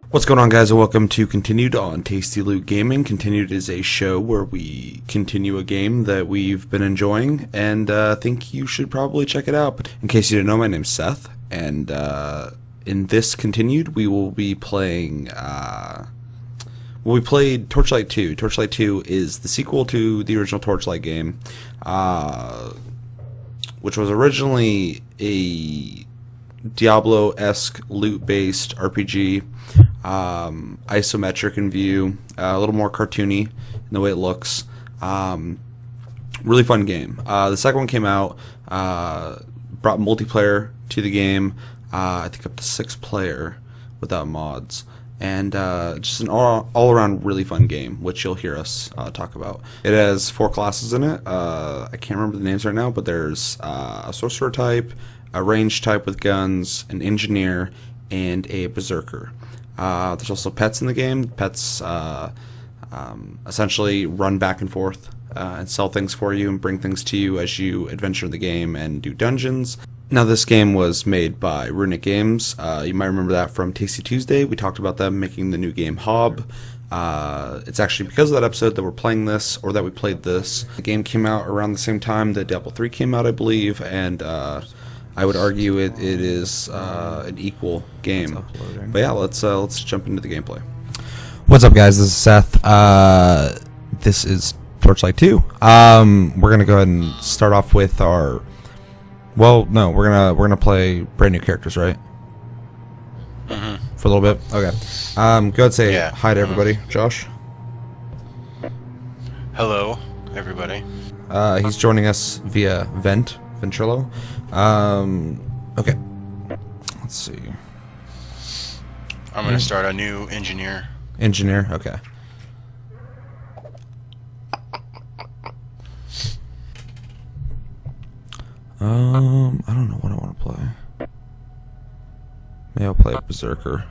What's going on, guys, and welcome to Continued on Tasty Loot Gaming. Continued is a show where we continue a game that we've been enjoying, and think you should probably check it out. But in case you didn't know, my name's Seth, and in this Continued, we will be playing... we played Torchlight 2. Torchlight 2 is the sequel to the original Torchlight game, which was originally a Diablo-esque loot-based RPG, isometric in view, a little more cartoony in the way it looks. Really fun game. The second one came out, brought multiplayer to the game, I think up to 6 player without mods, and just an all-around really fun game, which you'll hear us talk about. It has 4 classes in it. I can't remember the names right now, but there's a sorcerer type, a range type with guns, an engineer, and a berserker. There's also pets in the game. Pets essentially run back and forth and sell things for you and bring things to you as you adventure in the game and do dungeons. Now, this game was made by Runic Games. You might remember that from Tasty Tuesday. We talked about them making the new game Hob. It's actually because of that episode that we're playing this, or that we played this. The game came out around the same time that Diablo 3 came out, I believe, and I would argue it is an equal game. But yeah, let's jump into the gameplay. What's up, guys? This is Seth. This is Torchlight 2. We're gonna go ahead and start off with our. Well, no, we're gonna play brand new characters, right? Mm-hmm. For a little bit. Okay. Go ahead and say hi to everybody. Josh. Hello, everybody. He's joining us via Ventrilo. Okay. Let's see. I'm gonna start a new engineer. Engineer. Okay. I don't know what I want to play. Maybe I'll play a berserker.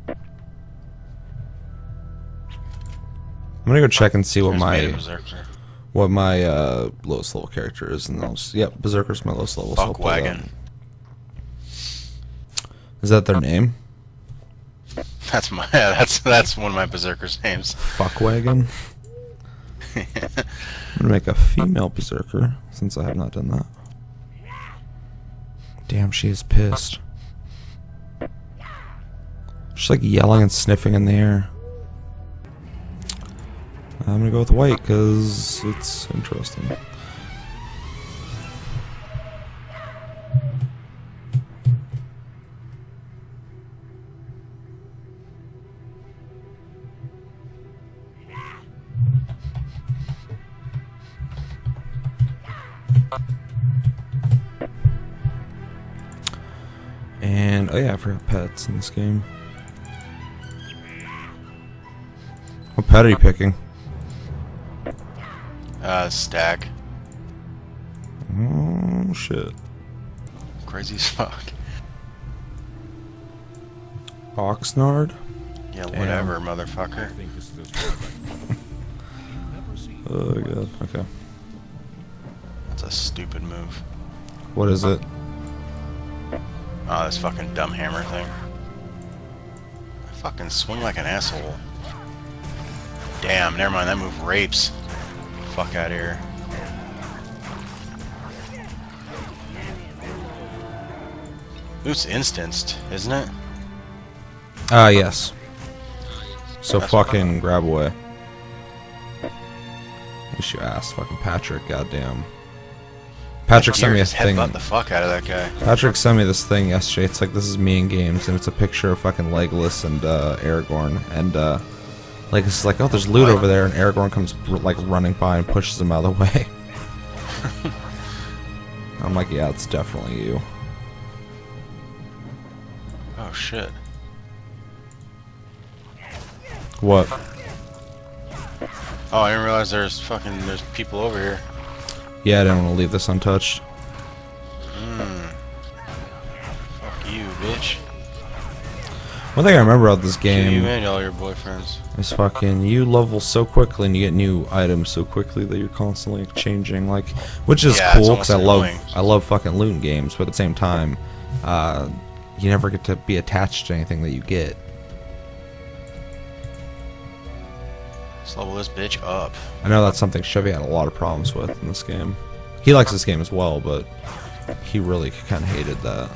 I'm gonna go check and see what my lowest level character is, and I'll just, yep, berserker's my lowest level. Fuck wagon. Is that their name? That's my that's one of my berserker's names. Fuckwagon. I'm gonna make a female berserker since I have not done that. Damn, she is pissed. She's like yelling and sniffing in the air. I'm gonna go with white because it's interesting. And oh yeah, I forgot pets in this game. What pet are you picking? Stag. Oh shit. Crazy as fuck. Oxnard? Yeah, whatever, motherfucker. Oh god, okay. That's a stupid move. What is it? Oh, this fucking dumb hammer thing. I fucking swing like an asshole. Damn, never mind, that move rapes. Fuck out of here. It's instanced, isn't it? Yes. So That's fucking grab away. Wish you asked, fucking Patrick, goddamn. Patrick sent me a thing. Headbutt the fuck out of that guy. Patrick sent me this thing yesterday. It's like, this is me in games, and it's a picture of fucking Legolas and Aragorn, and like it's like, oh, there's loot over there, and Aragorn comes like running by and pushes him out of the way. I'm like, yeah, it's definitely you. Oh shit. What? Oh, I didn't realize there's people over here. Yeah, I didn't want to leave this untouched. Fuck you, bitch. One thing I remember about this game You and all your boyfriends. is fucking you level so quickly and you get new items so quickly that you're constantly changing, like, which is Yeah, cool it's because almost I love fucking loot games, but at the same time, you never get to be attached to anything that you get. Let's level this bitch up. I know that's something Chevy had a lot of problems with in this game. He likes this game as well, but he really kind of hated that.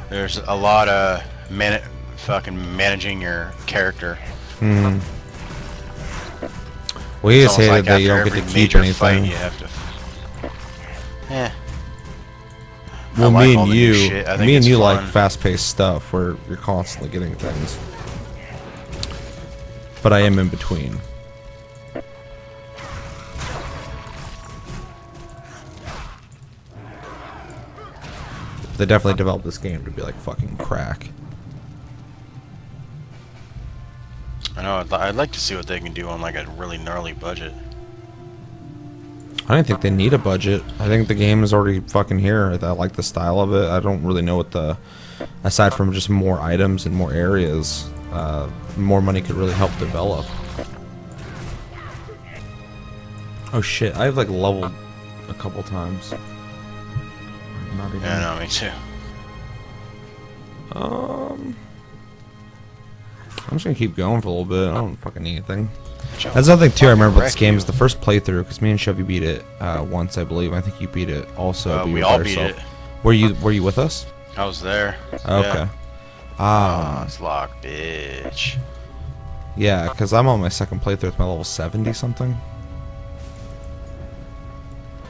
There's a lot of fucking managing your character. Hmm. Well, he just It's almost hated like that you after don't get to every keep major anything. fight, you have to. Eh. Well, I like me all and the new you, shit. I think me and it's you fun. like fast-paced stuff where you're constantly getting things. But I am in between. They definitely developed this game to be like fucking crack. I know. I'd like to see what they can do on like a really gnarly budget. I don't think they need a budget. I think the game is already fucking here. I like the style of it. I don't really know what the, aside from just more items and more areas, more money could really help develop. Oh shit, I've like leveled a couple times. Not even. Yeah, no, me too. I'm just gonna keep going for a little bit. I don't fucking need anything. That's another thing too I remember about this game is the first playthrough, because me and Chevy beat it once, I believe. I think you beat it also. But you we were all by beat yourself. it. Were you with us? I was there. Okay. Oh, it's locked, bitch. Yeah, because I'm on my second playthrough with my level 70 something.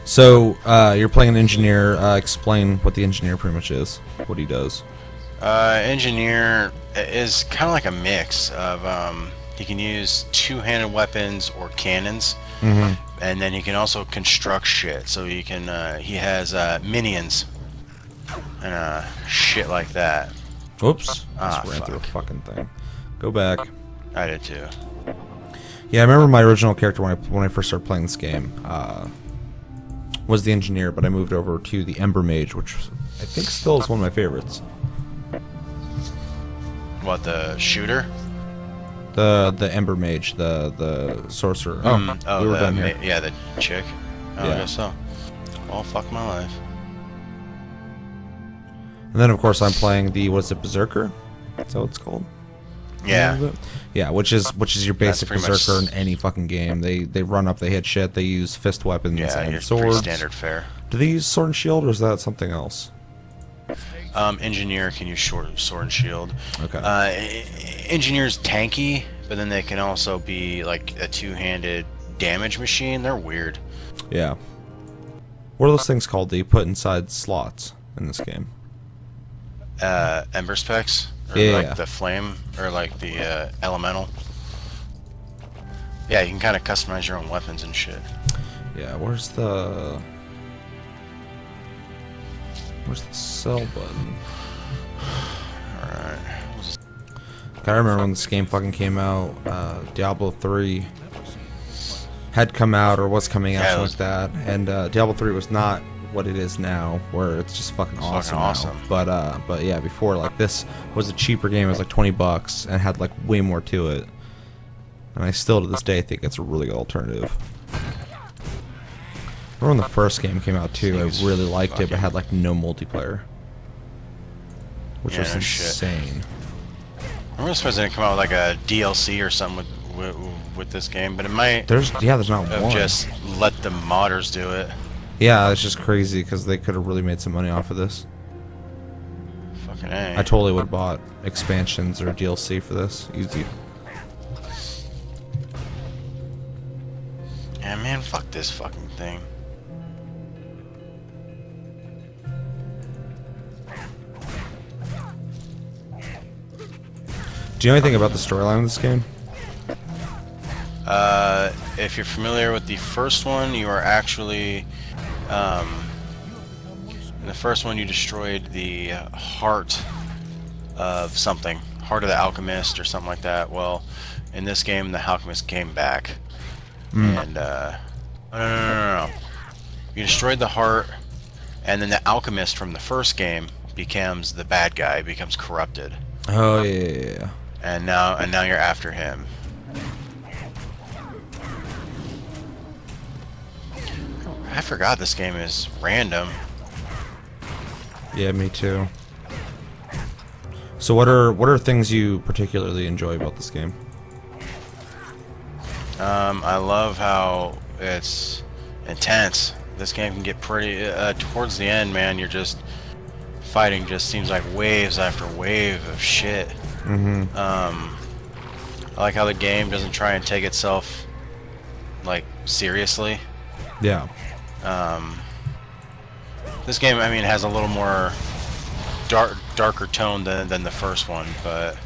So you're playing an engineer. Explain what the engineer pretty much is. What he does. Engineer is kind of like a mix of he can use two-handed weapons or cannons, and then he can also construct shit. So he can he has minions and shit like that. Oops. Ah, Just ran through a fuck. fucking thing. Go back. I did too. Yeah, I remember my original character when I first started playing this game was the engineer, but I moved over to the Ember Mage, which I think still is one of my favorites. What, the shooter? The Ember Mage, the sorcerer. We were done here. Yeah, the chick. Oh, Yeah. I guess so. Well, fuck my life. And then of course I'm playing the Berserker? Is that what it's called? Yeah. Yeah, which is your basic pretty Berserker much- in any fucking game. They run up, they hit shit, they use fist weapons Yeah, and you're pretty swords. standard fare. Do they use sword and shield, or is that something else? Engineer can use sword and shield. Okay. Engineer's tanky, but then they can also be like a two-handed damage machine. They're weird. Yeah. What are those things called that you put inside slots in this game? Ember specs, or Yeah, like yeah. the flame, or like the elemental. Yeah, you can kind of customize your own weapons and shit. Yeah, where's the sell button? Alright. I remember when this game fucking came out, Diablo 3 had come out or was coming out, Yeah, something like that, and Diablo 3 was not what it is now, where it's just fucking awesome. awesome. Now. But yeah, before, like, this was a cheaper game. It was like $20 and had like way more to it. And I still to this day think it's a really good alternative. Remember when the first game came out too? I really liked it, but had like no multiplayer, which Yeah, was no shit. insane. I'm really surprised they didn't come out with like a DLC or something with this game, but it might There's not have one. just let the modders do it. Yeah, it's just crazy because they could have really made some money off of this. Fucking A. I totally would have bought expansions or DLC for this. Easy. Yeah, man, fuck this fucking thing. Do you know anything about the storyline of this game? If you're familiar with the first one, you are actually, in the first one you destroyed the heart of something. Heart of the Alchemist or something like that. Well, in this game, the Alchemist came back. And, oh, no. You destroyed the heart, and then the Alchemist from the first game becomes the bad guy, becomes corrupted. Oh yeah. And now you're after him. I forgot this game is random. Yeah, me too. So what are things you particularly enjoy about this game? I love how it's intense. This game can get pretty towards the end, man. You're just fighting. Just seems like waves after wave of shit. I like how the game doesn't try and take itself like seriously. Yeah. This game, I mean, has a little more darker tone than the first one, but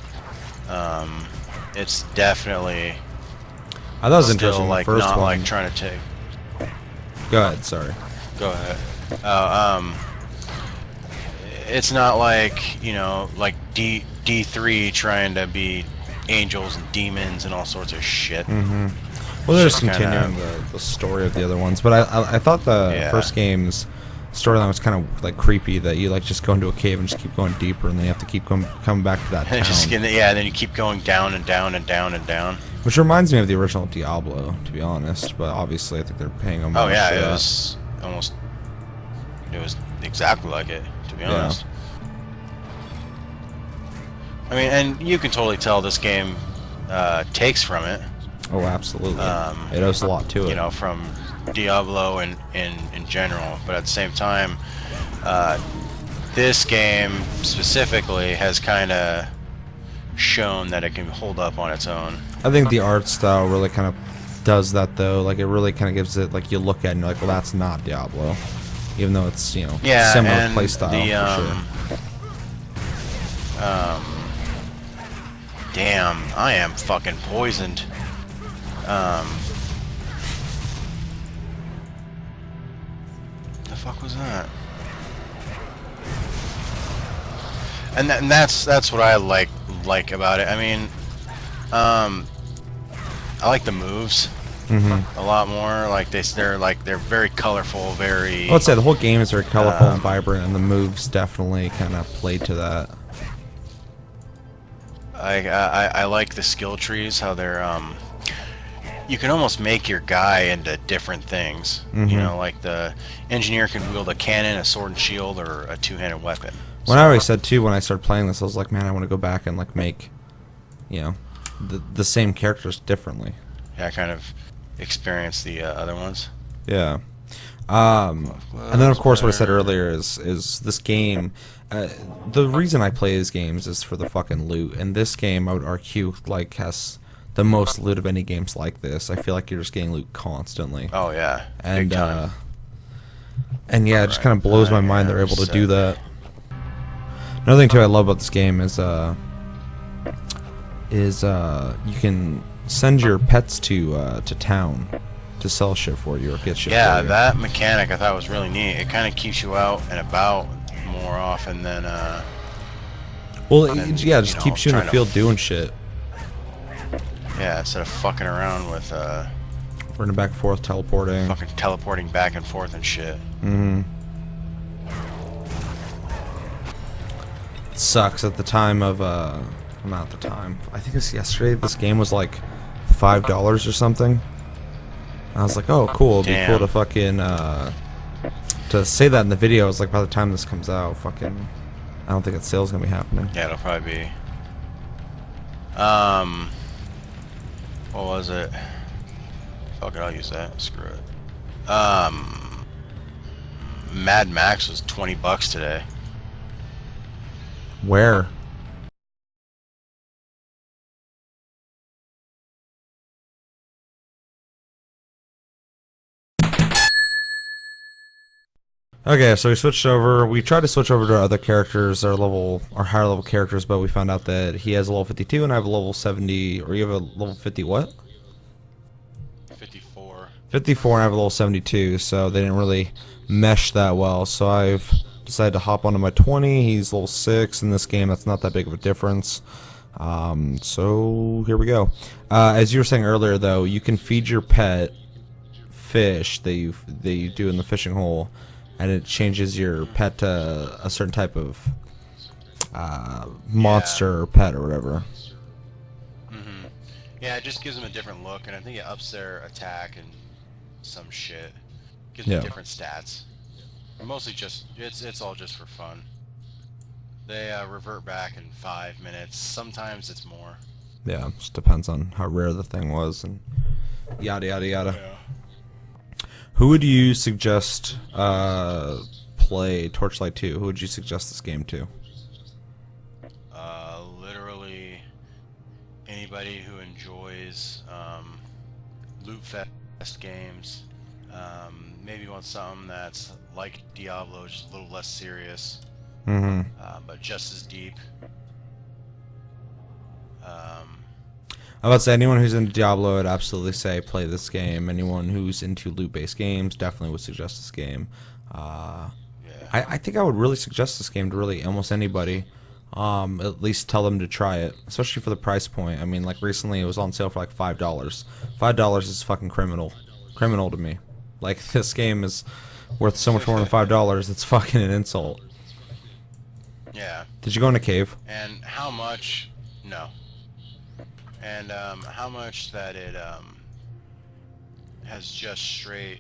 it's definitely I thought it was still interesting. like The first not one. like trying to take. Go ahead. Sorry. Go ahead. It's not like, you know, like D3 trying to be angels and demons and all sorts of shit. Well, they're just Just kinda- continuing the story of the other ones, but I thought the Yeah. first game's storyline was kind of like creepy. That you like just go into a cave and just keep going deeper, and then you have to keep coming back to that town. Yeah, then you keep going down and down and down and down. Which reminds me of the original Diablo, to be honest. But obviously, I think they're paying homage. Oh yeah, to it that. was almost. It was exactly like it, to be honest. I mean, and you can totally tell this game takes from it. Oh, absolutely. It owes a lot to it. You know, from Diablo in general, but at the same time, this game specifically has kind of shown that it can hold up on its own. I think the art style really kind of does that, though. Like, it really kind of gives it, like, you look at it and you're like, well, that's not Diablo. Even though it's, you know, Yeah, similar and play style, the, for sure. Damn, I am fucking poisoned. The fuck was that? And that's what I like about it. I mean, I like the moves a lot more. Like they're very colorful, very. Let's say the whole game is very colorful and vibrant, and the moves definitely kind of play to that. I like the skill trees, how they're you can almost make your guy into different things. You know, like the engineer can wield a cannon, a sword and shield, or a two-handed weapon. When I always said too, when I started playing this, I was like, man, I want to go back and like make, you know, the same characters differently. Yeah, I kind of experienced the other ones. Yeah. And then of course what I said earlier is this game. The reason I play these games is for the fucking loot, and this game I would argue like has the most loot of any games like this. I feel like you're just getting loot constantly. Oh yeah, And big time. and yeah, it just kind of blows my mind they're able to do that. Another thing too I love about this game is you can send your pets to town to sell shit for you or get shit Yeah, for you. that mechanic I thought was really neat. It kind of keeps you out and about more often than Well, then, yeah, just you know, keeps you in the trying to field doing shit. yeah, instead of fucking around with Running back and forth, teleporting. fucking teleporting back and forth and shit. It sucks at the time of not at the time. I think it's yesterday. This game was like $5 or something. I was like, oh, cool. It'd be cool Damn. to fucking to say that in the video. I was like, by the time this comes out, fucking, I don't think that sale's gonna be happening. Yeah, it'll probably be. What was it? Fuck it, I'll use that. Screw it. Mad Max was $20 today. Where? Okay, so we switched over. We tried to switch over to our other characters, our higher level characters, but we found out that he has a level 52 and I have a level 70, or you have a level 50 what? 54. 54 and I have a level 72, so they didn't really mesh that well. So I've decided to hop onto my 20. He's level 6 in this game. That's not that big of a difference. So here we go. As you were saying earlier, though, you can feed your pet fish that you do in the fishing hole, and it changes your pet to a certain type of monster or pet or whatever. Yeah, it just gives them a different look, and I think it ups their attack and some shit. Gives Yeah. them different stats. Mostly just, it's all just for fun. They revert back in 5 minutes. Sometimes it's more. Yeah, just depends on how rare the thing was. And yada yada yada. Yeah. Who would you suggest play Torchlight 2? Who would you suggest this game to? Literally anybody who enjoys loot fest games. Maybe wants something that's like Diablo, just a little less serious, but just as deep. I would say anyone who's into Diablo would absolutely say play this game. Anyone who's into loot-based games definitely would suggest this game. Yeah. I think I would really suggest this game to really almost anybody. At least tell them to try it, especially for the price point. I mean, like recently it was on sale for like $5. $5 is fucking criminal to me. Like, this game is worth so much more than $5. It's fucking an insult. Yeah. Did you go in a cave? And how much? No. And how much that it has just straight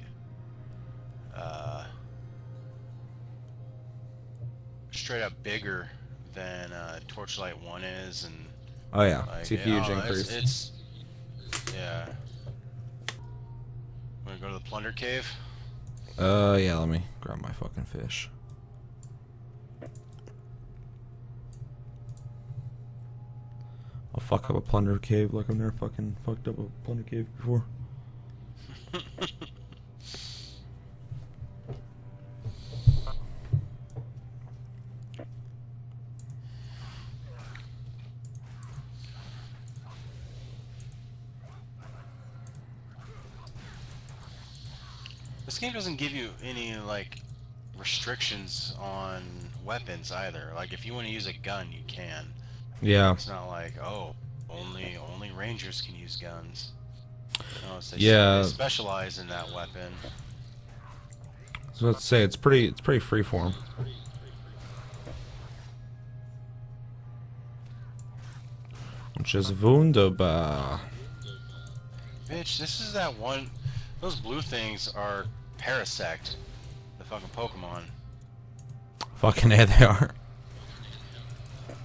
up bigger than Torchlight 1 is, and Oh yeah, like, it's a huge increase. It's yeah. Wanna go to the plunder cave? Yeah, let me grab my fucking fish. I'll fuck up a plunder cave like I've never fucking fucked up a plunder cave before. This game doesn't give you any like restrictions on weapons either. Like if you want to use a gun, you can. Yeah. It's not like, oh, only rangers can use guns. No, it's Yeah. they specialize in that weapon. So let's say it's pretty freeform. Which is wunderbar. Bitch, this is that one. Those blue things are Parasect, the fucking Pokemon. Fucking A, they are.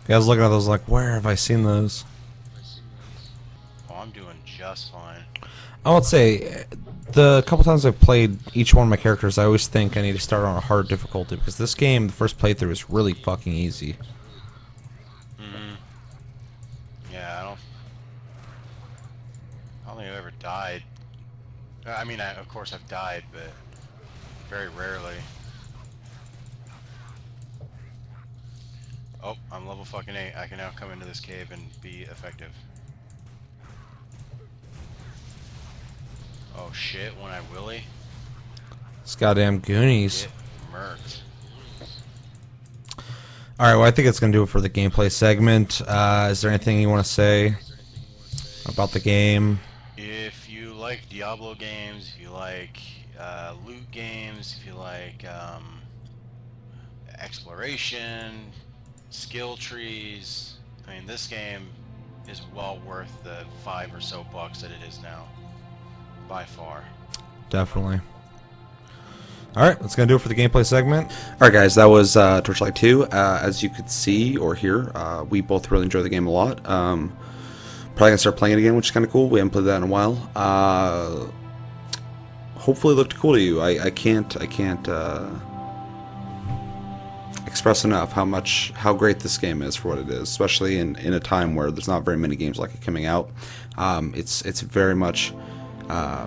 I was looking at those like, where have I seen those? Oh, I'm doing just fine. I would say the couple times I've played each one of my characters, I always think I need to start on a hard difficulty because this game, the first playthrough, is really fucking easy. Yeah, I don't think I've ever died. I mean, of course I've died, but very rarely. Oh, I'm level fucking 8. I can now come into this cave and be effective. Oh shit, when I willy. It's goddamn Goonies. Get murked. Alright, well I think it's going to do it for the gameplay segment. Is there anything you want to say about the game? If you like Diablo games, if you like loot games, if you like exploration, skill trees, I mean, this game is well worth the $5 or so that it is now, by far. Definitely. Alright, that's going to do it for the gameplay segment. Alright guys, that was Torchlight 2. As you could see or hear, we both really enjoy the game a lot. Probably going to start playing it again, which is kind of cool. We haven't played that in a while. Hopefully it looked cool to you. I can't express enough how great this game is for what it is, especially in a time where there's not very many games like it coming out. It's very much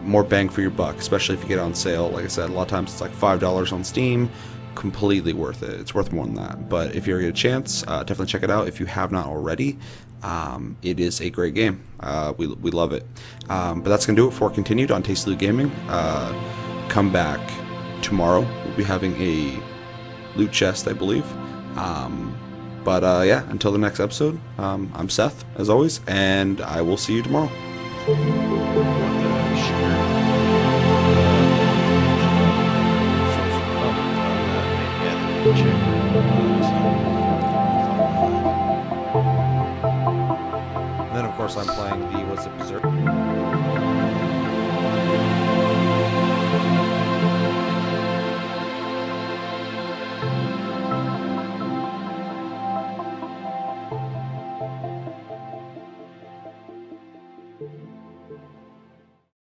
more bang for your buck, especially if you get it on sale. Like I said, a lot of times it's like $5 on Steam. Completely worth it. It's worth more than that. But if you ever get a chance, definitely check it out if you have not already. It is a great game. We love it. But that's going to do it for Continued on Tasty Loot Gaming. Come back tomorrow. We'll be having a loot chest, I believe. But yeah, until the next episode, I'm Seth, as always, and I will see you tomorrow. And then, of course, I'm playing the, what's it, Berserk?